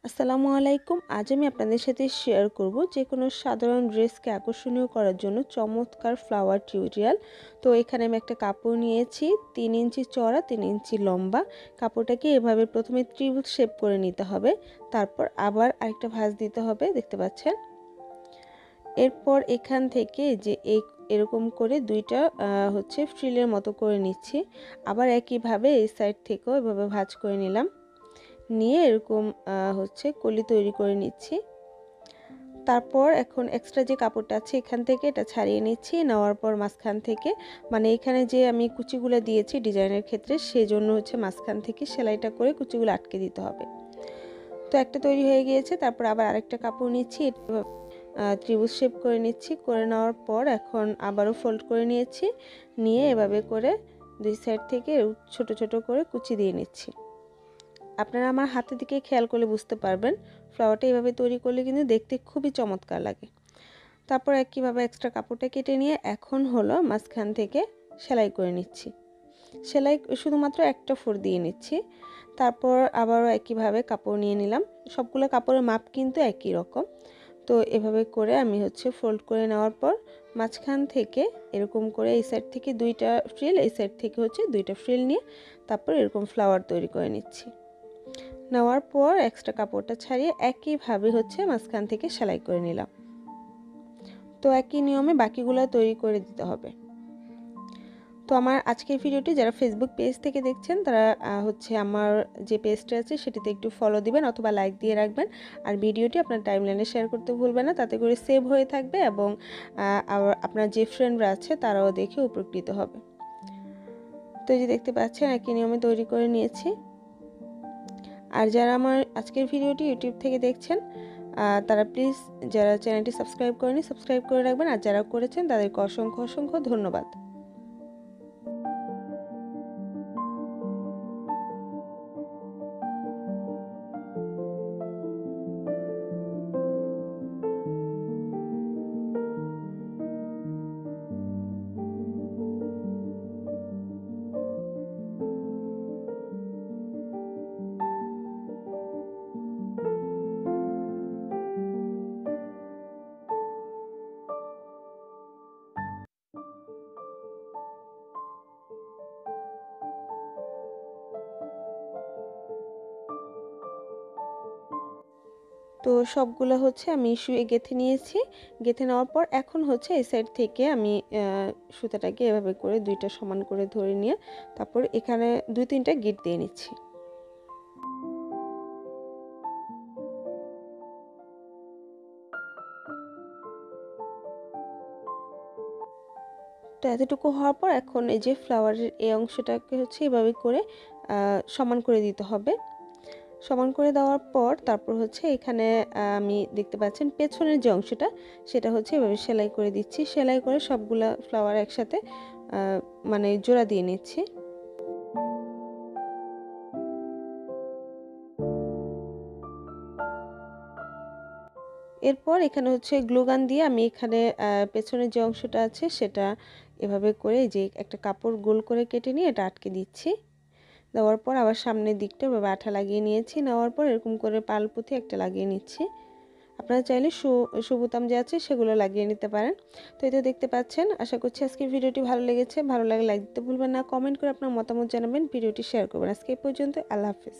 আসসালামু আলাইকুম। আজ আমি আপনাদের সাথে শেয়ার করব যে কোনো সাধারণ ড্রেসকে আকর্ষণীয় করার জন্য চমৎকার ফ্লাওয়ার টিউটোরিয়াল। তো এখানে আমি একটা কাপড় নিয়েছি 3 ইঞ্চি চওড়া 3 ইঞ্চি লম্বা। কাপড়টাকে এভাবে প্রথমে ত্রিভুজ শেপ করে নিতে হবে, তারপর আবার আরেকটা ভাঁজ দিতে হবে, দেখতে পাচ্ছেন। এরপর এখান থেকে যে এরকম করে দুইটা ফ্রিলের মতো করে নিচ্ছি। আবার একইভাবে এই সাইড থেকেও এভাবে ভাঁজ করে নিলাম, নিয়ে এরকম কলি তৈরি করে নিচ্ছি। তারপর এখন এক্সট্রা যে কাপড়টা আছে এখান থেকে এটা ছাড়িয়ে নিচ্ছি। নেওয়ার পর মাঝখান থেকে মানে এখানে যে আমি কুচিগুলো দিয়েছি ডিজাইনের ক্ষেত্রে, সেজন্য মাঝখান থেকে সেলাইটা করে কুচিগুলো আটকে দিতে হবে। তো একটা তৈরি হয়ে গিয়েছে। তারপর আবার আরেকটা কাপড় নিচ্ছি, ত্রিভুজ শেপ করে নিচ্ছি। করে নেওয়ার পর এখন আবারও ফোল্ড করে নিয়েছি, নিয়ে এভাবে করে দুই সাইড থেকে ছোট ছোট করে কুচি দিয়ে নিচ্ছি। আপনারা আমার হাতের দিকে খেয়াল করলে বুঝতে পারবেন ফ্লাওয়ারটা এভাবে তৈরি করলে কিন্তু দেখতে খুবই চমৎকার লাগে। তারপর একইভাবে এক্সট্রা কাপড়টা কেটে নিয়ে এখন মাঝখান থেকে সেলাই করে নিচ্ছি। সেলাই শুধুমাত্র একটা ফোর দিয়ে নিচ্ছি। তারপর আবারও একইভাবে কাপড় নিয়ে নিলাম। সবগুলো কাপড়ের মাপ কিন্তু একই রকম। তো এভাবে করে আমি ফোল্ড করে নেওয়ার পর মাঝখান থেকে এরকম করে এই সাইড থেকে দুইটা ফ্রিল, এই সাইড থেকে দুইটা ফ্রিল নিয়ে তারপর এরকম ফ্লাওয়ার তৈরি করে নিচ্ছি। নেওয়ার পর এক্সট্রা কাপড়টা ছাড়িয়ে একইভাবে মাঝখান থেকে সেলাই করে নিলাম। তো একই নিয়মে বাকিগুলো তৈরি করে দিতে হবে। তো আমার আজকের ভিডিওটি যারা ফেসবুক পেজ থেকে দেখছেন তারা আমার যে পেজটা আছে সেটিতে একটু ফলো দিবেন অথবা লাইক দিয়ে রাখবেন। আর ভিডিওটি আপনার টাইমলাইনে শেয়ার করতে ভুলবেন না, তাতে করে সেভ হয়ে থাকবে এবং আপনার যে ফ্রেন্ডরা আছে তারাও দেখে উপকৃত হবে। তো এই যে দেখতে পাচ্ছেন একই নিয়মে তৈরি করে নিয়েছি। আর যারা আমার আজকের ভিডিওটি ইউটিউব থেকে দেখছেন তারা প্লিজ যারা চ্যানেলটি সাবস্ক্রাইব করেনি সাবস্ক্রাইব করে রাখবেন, আর যারা করেছেন তাদেরকে অসংখ্য অসংখ্য ধন্যবাদ। তো সবগুলো আমি শুয়ে গেঁথে নিয়েছি। গেঁথে নেওয়ার পর এখন এই সাইড থেকে আমি সুতাটাকে এভাবে করে দুইটা সমান করে ধরে নিয়ে তারপর এখানে 2-3টা গিট দিয়ে নিচ্ছি। তো এতটুকু হওয়ার পর এখন এই যে ফ্লাওয়ারের এই অংশটাকে এভাবে করে সমান করে দিতে হবে। সমান করে দেওয়ার পর তারপর এখানে আমি দেখতে পাচ্ছেন পেছনের যে অংশটা সেটা এভাবে সেলাই করে দিচ্ছি। সেলাই করে সবগুলা ফ্লাওয়ার একসাথে মানে জোড়া দিয়ে নিচ্ছি। এরপর এখানে গ্লু গান দিয়ে আমি এখানে পেছনের যে অংশটা আছে সেটা এভাবে করে যে একটা কাপড় গোল করে কেটে নিয়ে এটা আটকে দিচ্ছি। দেওয়ার পর আবার সামনের দিকটা এভাবে আঠা লাগিয়ে নিয়েছি। নেওয়ার পর এরকম করে পালপুঁথি একটা লাগিয়ে নিচ্ছি। আপনারা চাইলে সুবোতাম যে আছে সেগুলো লাগিয়ে নিতে পারেন। তো এই তো দেখতে পাচ্ছেন। আশা করছি আজকের ভিডিওটি ভালো লেগেছে। ভালো লাগলে লাইক দিতে ভুলবেন না, কমেন্ট করে আপনার মতামত জানাবেন, ভিডিওটি শেয়ার করবেন। আজকে এই পর্যন্ত, আল্লাহ হাফেজ।